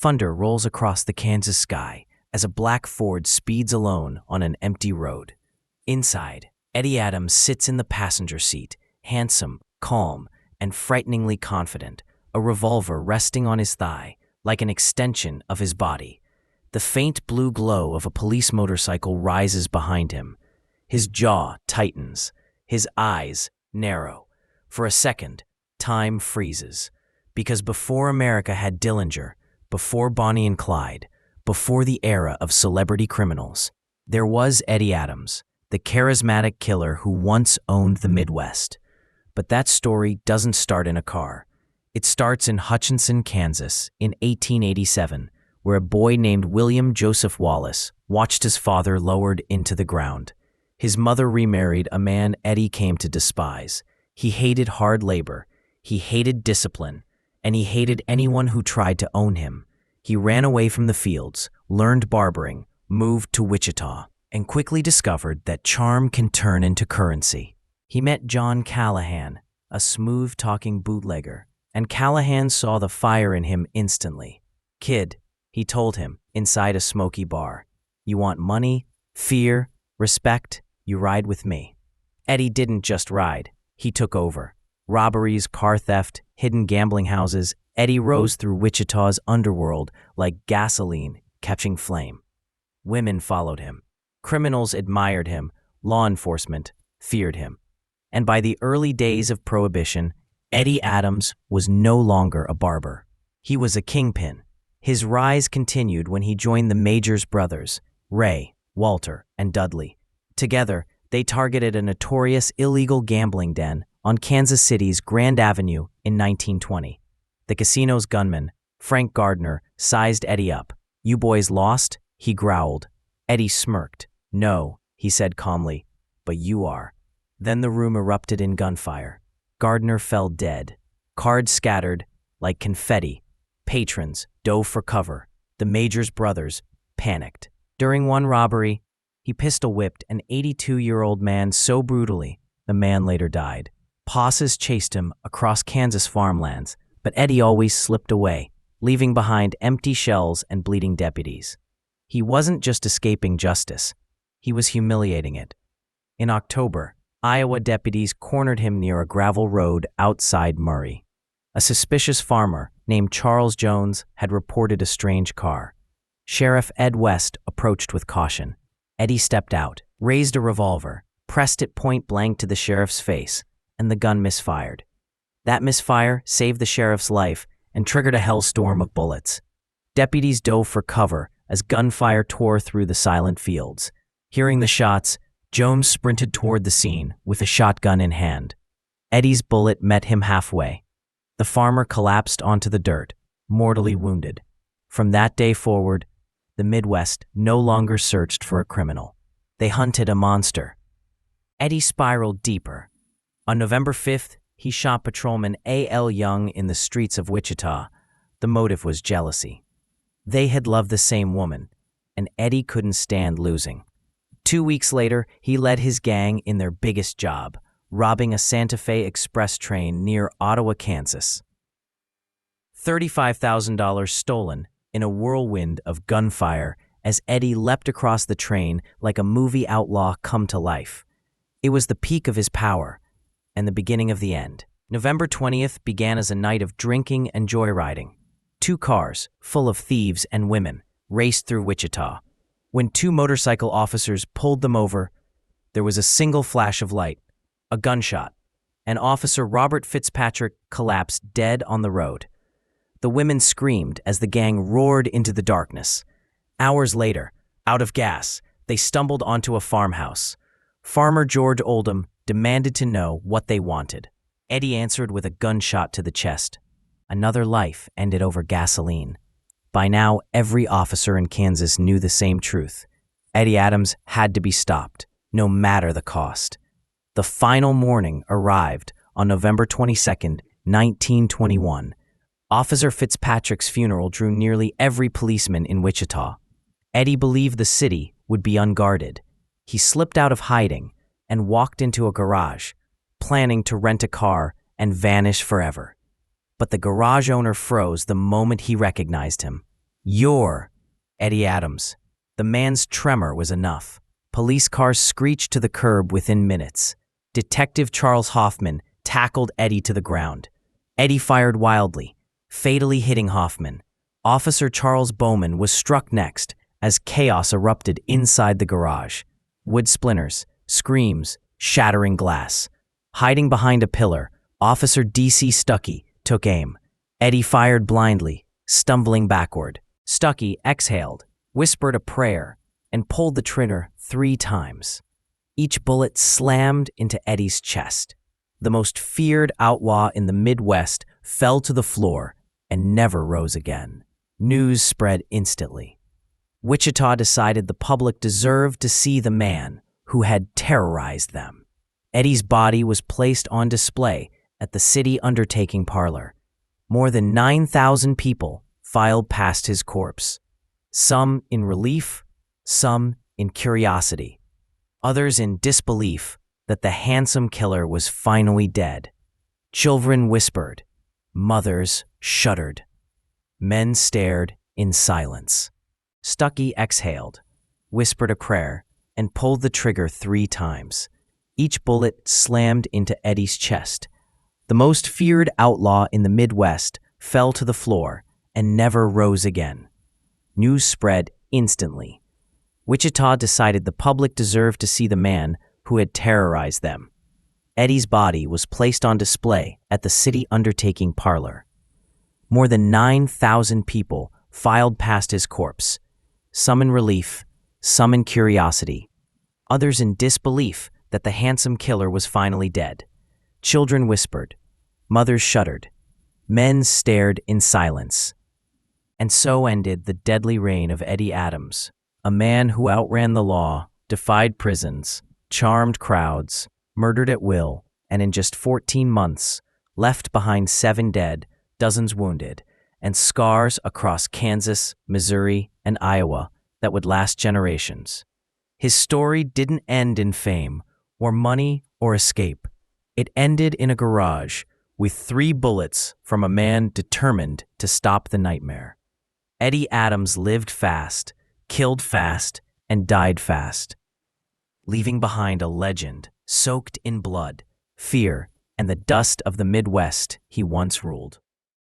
Thunder rolls across the Kansas sky as a black Ford speeds alone on an empty road. Inside, Eddie Adams sits in the passenger seat, handsome, calm, and frighteningly confident, a revolver resting on his thigh like an extension of his body. The faint blue glow of a police motorcycle rises behind him. His jaw tightens, his eyes narrow. For a second, time freezes. Because before America had Dillinger, before Bonnie and Clyde, before the era of celebrity criminals, there was Eddie Adams, the charismatic killer who once owned the Midwest. But that story doesn't start in a car. It starts in Hutchinson, Kansas, in 1887, where a boy named William Joseph Wallace watched his father lowered into the ground. His mother remarried a man Eddie came to despise. He hated hard labor, he hated discipline, and he hated anyone who tried to own him. He ran away from the fields, learned barbering, moved to Wichita, and quickly discovered that charm can turn into currency. He met John Callahan, a smooth-talking bootlegger, and Callahan saw the fire in him instantly. "Kid," he told him, inside a smoky bar, "you want money, fear, respect, you ride with me." Eddie didn't just ride, he took over. Robberies, car theft, hidden gambling houses, Eddie rose through Wichita's underworld like gasoline catching flame. Women followed him. Criminals admired him. Law enforcement feared him. And by the early days of Prohibition, Eddie Adams was no longer a barber. He was a kingpin. His rise continued when he joined the Majors brothers, Ray, Walter, and Dudley. Together, they targeted a notorious illegal gambling den on Kansas City's Grand Avenue in 1920. The casino's gunman, Frank Gardner, sized Eddie up. "You boys lost?" he growled. Eddie smirked. "No," he said calmly, "but you are." Then the room erupted in gunfire. Gardner fell dead. Cards scattered like confetti. Patrons dove for cover. The Majors brothers panicked. During one robbery, he pistol-whipped an 82-year-old man so brutally, the man later died. Posses chased him across Kansas farmlands, but Eddie always slipped away, leaving behind empty shells and bleeding deputies. He wasn't just escaping justice, he was humiliating it. In October, Iowa deputies cornered him near a gravel road outside Murray. A suspicious farmer named Charles Jones had reported a strange car. Sheriff Ed West approached with caution. Eddie stepped out, raised a revolver, pressed it point blank to the sheriff's face, and the gun misfired. That misfire saved the sheriff's life and triggered a hellstorm of bullets. Deputies dove for cover as gunfire tore through the silent fields. Hearing the shots, Jones sprinted toward the scene with a shotgun in hand. Eddie's bullet met him halfway. The farmer collapsed onto the dirt, mortally wounded. From that day forward, the Midwest no longer searched for a criminal. They hunted a monster. Eddie spiraled deeper. On November 5th, he shot patrolman A.L. Young in the streets of Wichita. The motive was jealousy. They had loved the same woman, and Eddie couldn't stand losing. 2 weeks later, he led his gang in their biggest job, robbing a Santa Fe Express train near Ottawa, Kansas. $35,000 stolen in a whirlwind of gunfire as Eddie leapt across the train like a movie outlaw come to life. It was the peak of his power and the beginning of the end. November 20th began as a night of drinking and joyriding. 2 cars, full of thieves and women, raced through Wichita. When 2 motorcycle officers pulled them over, there was a single flash of light, a gunshot, and Officer Robert Fitzpatrick collapsed dead on the road. The women screamed as the gang roared into the darkness. Hours later, out of gas, they stumbled onto a farmhouse. Farmer George Oldham demanded to know what they wanted. Eddie answered with a gunshot to the chest. Another life ended over gasoline. By now, every officer in Kansas knew the same truth. Eddie Adams had to be stopped, no matter the cost. The final morning arrived on November 22nd, 1921. Officer Fitzpatrick's funeral drew nearly every policeman in Wichita. Eddie believed the city would be unguarded. He slipped out of hiding and walked into a garage, planning to rent a car and vanish forever. But the garage owner froze the moment he recognized him. You're Eddie Adams. The man's tremor was enough. Police cars screeched to the curb within minutes. Detective Charles Hoffman tackled Eddie to the ground. Eddie fired wildly, fatally hitting Hoffman. Officer Charles Bowman was struck next as chaos erupted inside the garage. Wood splinters, screams, shattering glass. Hiding behind a pillar, Officer D.C. Stuckey took aim. Eddie fired blindly, stumbling backward. Stuckey exhaled, whispered a prayer, and pulled the trigger 3 times. Each bullet slammed into Eddie's chest. The most feared outlaw in the Midwest fell to the floor and never rose again. News spread instantly. Wichita decided the public deserved to see the man who had terrorized them. Eddie's body was placed on display at the city undertaking parlor. More than 9,000 people filed past his corpse, some in relief, some in curiosity, others in disbelief that the handsome killer was finally dead. Children whispered, mothers shuddered, men stared in silence. Stuckey exhaled, whispered a prayer, and pulled the trigger 3 times. Each bullet slammed into Eddie's chest. The most feared outlaw in the Midwest fell to the floor and never rose again. News spread instantly. Wichita decided the public deserved to see the man who had terrorized them. Eddie's body was placed on display at the city undertaking parlor. More than 9,000 people filed past his corpse, some in relief, some in curiosity, others in disbelief that the handsome killer was finally dead. Children whispered, mothers shuddered, men stared in silence. And so ended the deadly reign of Eddie Adams, a man who outran the law, defied prisons, charmed crowds, murdered at will, and in just 14 months, left behind 7 dead, dozens wounded, and scars across Kansas, Missouri, and Iowa that would last generations. His story didn't end in fame, or money, or escape. It ended in a garage with 3 bullets from a man determined to stop the nightmare. Eddie Adams lived fast, killed fast, and died fast, leaving behind a legend soaked in blood, fear, and the dust of the Midwest he once ruled.